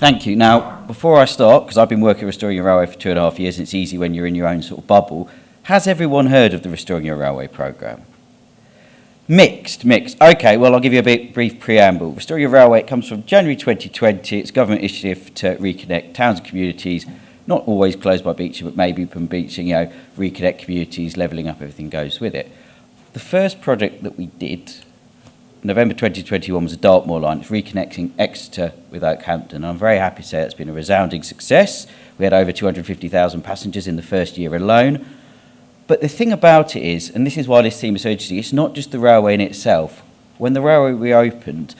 Thank you. Now, before I start, because I've been working Restoring Your Railway for 2.5 years, and it's easy when you're in your own sort of bubble, has everyone heard of the Restoring Your Railway programme? Mixed. Okay, well, I'll give you a brief preamble. Restoring Your Railway, it comes from January 2020. It's a government initiative to reconnect towns and communities, not always closed by beaching, but maybe from beaching, reconnect communities, levelling up, everything goes with it. The first project that we did, November 2021, was a Dartmoor line. It's reconnecting Exeter with Oakhampton. I'm very happy to say it's been a resounding success. We had over 250,000 passengers in the first year alone. But the thing about it is, and this is why this theme is so interesting, it's not just the railway in itself. When the railway reopened,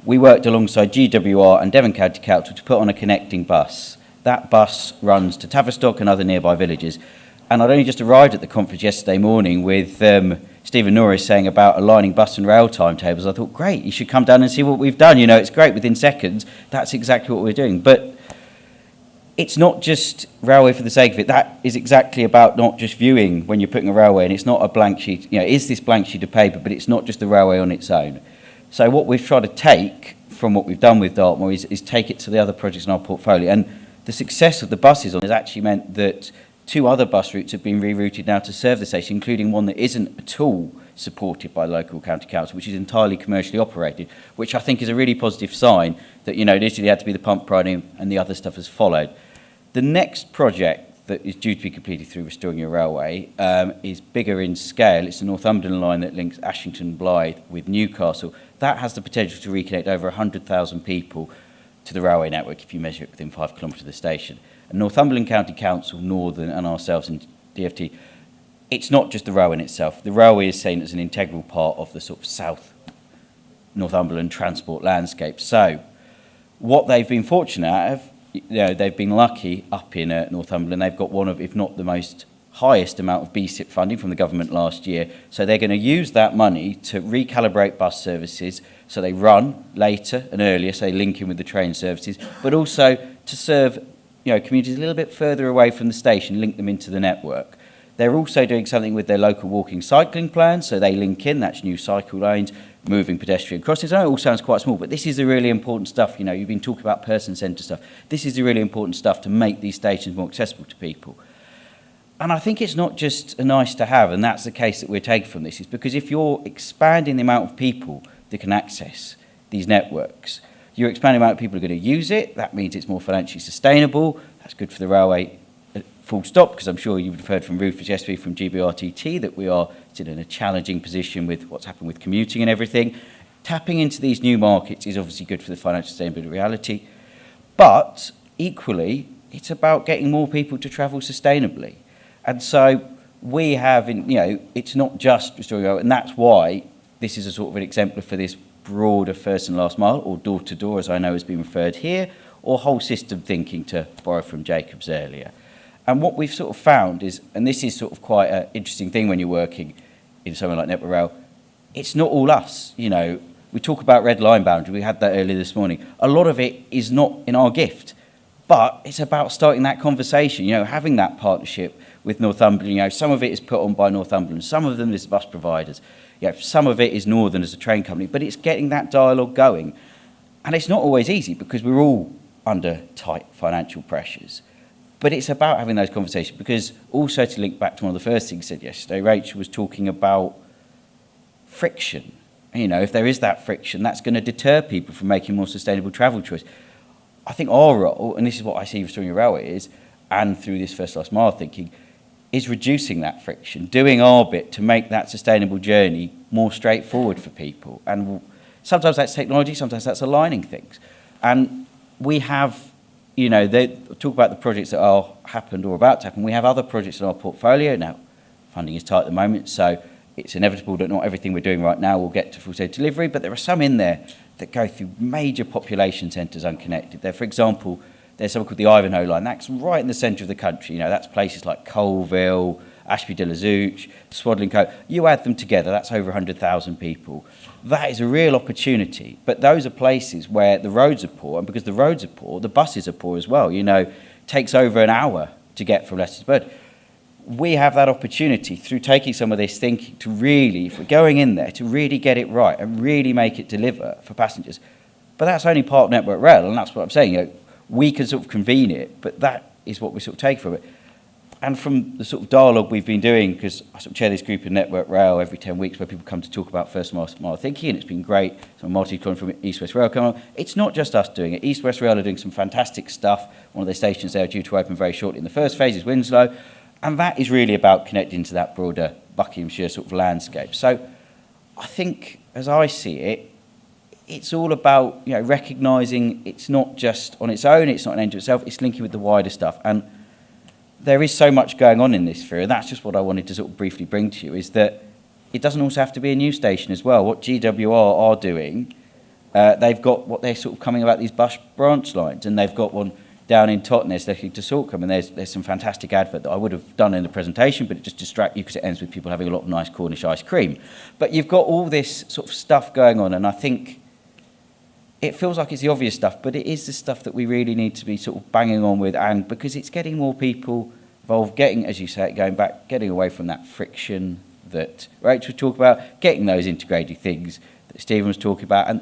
we worked alongside GWR and Devon County Council to put on a connecting bus. That bus runs to Tavistock and other nearby villages. And I'd only just arrived at the conference yesterday morning with Stephen Norris saying about aligning bus and rail timetables. I thought, great, you should come down and see what we've done. It's great within seconds. That's exactly what we're doing. But it's not just railway for the sake of it. That is exactly about not just viewing when you're putting a railway in. It's not a blank sheet. It is this blank sheet of paper, but it's not just the railway on its own. So what we've tried to take from what we've done with Dartmoor is take it to the other projects in our portfolio. And the success of the buses on has actually meant that 2 other bus routes have been rerouted now to serve the station, including one that isn't at all supported by the local county council, which is entirely commercially operated, which I think is a really positive sign that, initially had to be the pump pricing and the other stuff has followed. The next project that is due to be completed through Restoring Your Railway is bigger in scale. It's the Northumberland line that links Ashington Blythe with Newcastle. That has the potential to reconnect over 100,000 people to the railway network if you measure it within 5 kilometres of the station. And Northumberland County Council, Northern and ourselves and DFT, it's not just the railway in itself. The railway is seen as an integral part of the sort of South Northumberland transport landscape. So what they've been fortunate out of, they've been lucky up in Northumberland. They've got one of, if not the most highest amount of BSIP funding from the government last year. So they're going to use that money to recalibrate bus services so they run later and earlier, so they link in with the train services, but also to serve communities a little bit further away from the station, link them into the network. They're also doing something with their local walking cycling plans, so they link in, that's new cycle lanes, moving pedestrian crossings. I know it all sounds quite small, but this is the really important stuff. You've been talking about person-centred stuff. This is the really important stuff to make these stations more accessible to people. And I think it's not just a nice to have, and that's the case that we're taking from this, is because if you're expanding the amount of people that can access these networks, you're expanding the amount of people who are going to use it. That means it's more financially sustainable. That's good for the railway, full stop, because I'm sure you would have heard from Rufus yesterday from GBRTT that we are still in a challenging position with what's happened with commuting and everything. Tapping into these new markets is obviously good for the financial sustainability reality. But equally, it's about getting more people to travel sustainably. And so we have, it's not just Restoring Your Railway, and that's why this is a sort of an exemplar for this broader first and last mile, or door-to-door, as I know has been referred here, or whole system thinking, to borrow from Jacobs earlier. And what we've sort of found is, and this is sort of quite an interesting thing when you're working in somewhere like Network Rail, it's not all us. We talk about red line boundary, we had that earlier this morning. A lot of it is not in our gift, but it's about starting that conversation, having that partnership with Northumberland. Some of it is put on by Northumberland, some of them is bus providers. Some of it is Northern as a train company, but it's getting that dialogue going. And it's not always easy because we're all under tight financial pressures. But it's about having those conversations, because also to link back to one of the first things said yesterday, Rachel was talking about friction. If there is that friction, that's going to deter people from making more sustainable travel choice. I think our role, and this is what I see Restoring Your Railway is, and through this first last mile thinking, is reducing that friction, doing our bit to make that sustainable journey more straightforward for people. And sometimes that's technology, sometimes that's aligning things. And we have, they talk about the projects that are happened or about to happen. We have other projects in our portfolio. Now, funding is tight at the moment, so it's inevitable that not everything we're doing right now will get to full-scale delivery, but there are some in there that go through major population centres unconnected. There, for example, there's something called the Ivanhoe line. That's right in the centre of the country. That's places like Colville, Ashby de la Zouch, Swaddling Cove. You add them together, that's over 100,000 people. That is a real opportunity. But those are places where the roads are poor, and because the roads are poor, the buses are poor as well. It takes over an hour to get from Leicester to Bird. We have that opportunity through taking some of this thinking to really, if we're going in there, to really get it right and really make it deliver for passengers. But that's only part of Network Rail, and that's what I'm saying. We can sort of convene it, but that is what we sort of take from it. And from the sort of dialogue we've been doing, because I sort of chair this group in Network Rail every 10 weeks where people come to talk about first mile thinking, and it's been great. So Marty coming from East West Rail coming on. It's not just us doing it. East West Rail are doing some fantastic stuff. One of their stations there are due to open very shortly in the first phase is Winslow. And that is really about connecting to that broader Buckinghamshire sort of landscape. So I think, as I see it, it's all about, you know, recognising it's not just on its own, it's not an end to itself, it's linking with the wider stuff. And there is so much going on in this sphere, and that's just what I wanted to sort of briefly bring to you, is that it doesn't also have to be a new station as well. What GWR are doing, they've got what they're sort of coming about these bus branch lines, and they've got one down in Totnes looking to Saltcombe, and there's some fantastic advert that I would have done in the presentation, but it just distracts you because it ends with people having a lot of nice Cornish ice cream. But you've got all this sort of stuff going on, and I think it feels like it's the obvious stuff, but it is the stuff that we really need to be sort of banging on with, and because it's getting more people involved, getting, as you say, going back, getting away from that friction that Rachel was talking about, getting those integrated things that Stephen was talking about, and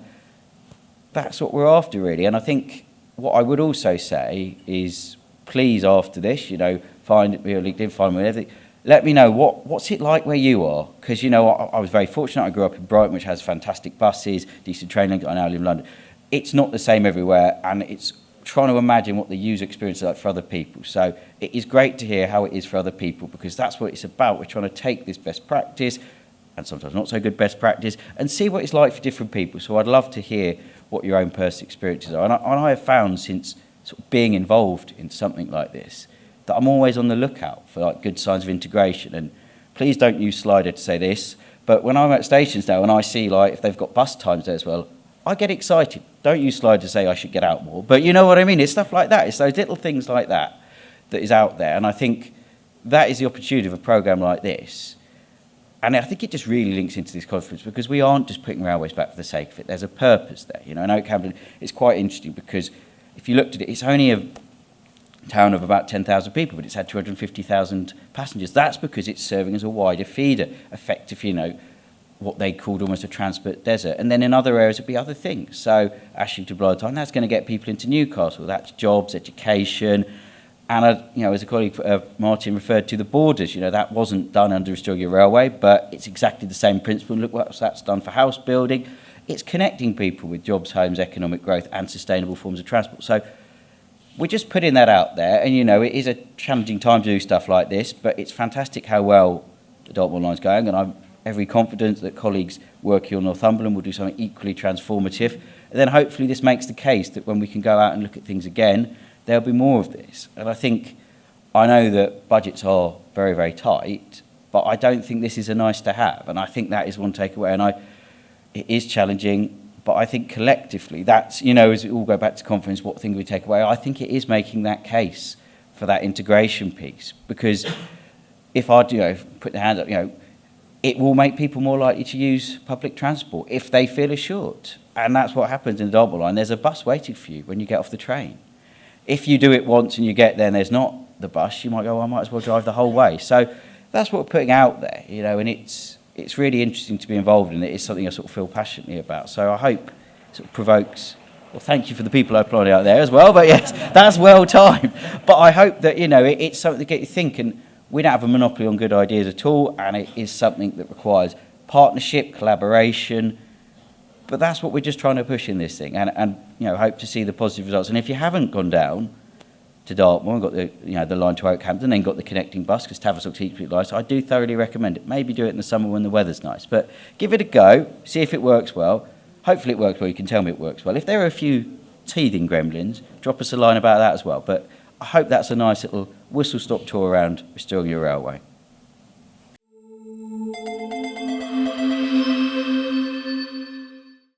that's what we're after, really. And I think what I would also say is, please, after this, you know, find me on LinkedIn, find me on everything. Let me know what's it like where you are, because, you know, I was very fortunate. I grew up in Brighton, which has fantastic buses, decent train link. I now live in London. It's not the same everywhere, and it's trying to imagine what the user experience is like for other people. So it is great to hear how it is for other people, because that's what it's about. We're trying to take this best practice, and sometimes not so good best practice, and see what it's like for different people. So I'd love to hear what your own personal experiences are. And I have found, since sort of being involved in something like this, that I'm always on the lookout for like good signs of integration. And please don't use Slido to say this, but when I'm at stations now and I see like if they've got bus times there as well, I get excited. Don't use Slido to say I should get out more, but you know what I mean? It's stuff like that. It's those little things like that that is out there. And I think that is the opportunity of a programme like this. And I think it just really links into this conference, because we aren't just putting railways back for the sake of it. There's a purpose there. You know, in Oak Hampton, it's quite interesting because if you looked at it, it's only a town of about 10,000 people, but it's had 250,000 passengers. That's because it's serving as a wider feeder, effective, you know, what they called almost a transport desert. And then in other areas, it'd be other things. So Ashington, Blythe, that's going to get people into Newcastle. That's jobs, education. And, you know, as a colleague, Martin referred to the borders, you know, that wasn't done under Restoring Your Railway, but it's exactly the same principle. Look what that's done for house building. It's connecting people with jobs, homes, economic growth, and sustainable forms of transport. So we're just putting that out there. And, you know, it is a challenging time to do stuff like this, but it's fantastic how well the Dartmoor line's going. And I'm every confidence that colleagues working on Northumberland will do something equally transformative. And then hopefully this makes the case that when we can go out and look at things again, there'll be more of this. And I know that budgets are very, very tight, but I don't think this is a nice to have. And I think that is one takeaway. And it is challenging, but I think collectively that's, you know, as we all go back to conference, what thing we take away, I think it is making that case for that integration piece. Because if I do, you know, put the hand up, you know, it will make people more likely to use public transport if they feel assured. And that's what happens in the Dartmoor line. There's a bus waiting for you when you get off the train. If you do it once and you get there and there's not the bus, you might go, well, I might as well drive the whole way. So that's what we're putting out there, you know, and it's really interesting to be involved in it. It's something I sort of feel passionately about. So I hope it sort of provokes, well, thank you for the people I applauded out there as well, but yes, that's well timed. But I hope that, you know, it's something to get you thinking. We don't have a monopoly on good ideas at all, and it is something that requires partnership, collaboration. But that's what we're just trying to push in this thing, and you know, hope to see the positive results. And if you haven't gone down to Dartmoor and got the line to Oakhampton, then got the connecting bus, because Tavistock Teaching Lights, I do thoroughly recommend it. Maybe do it in the summer when the weather's nice, but give it a go, see if it works well. Hopefully it works well. You can tell me it works well. If there are a few teething gremlins, drop us a line about that as well. But I hope that's a nice little whistle-stop tour around Restoring Your Railway.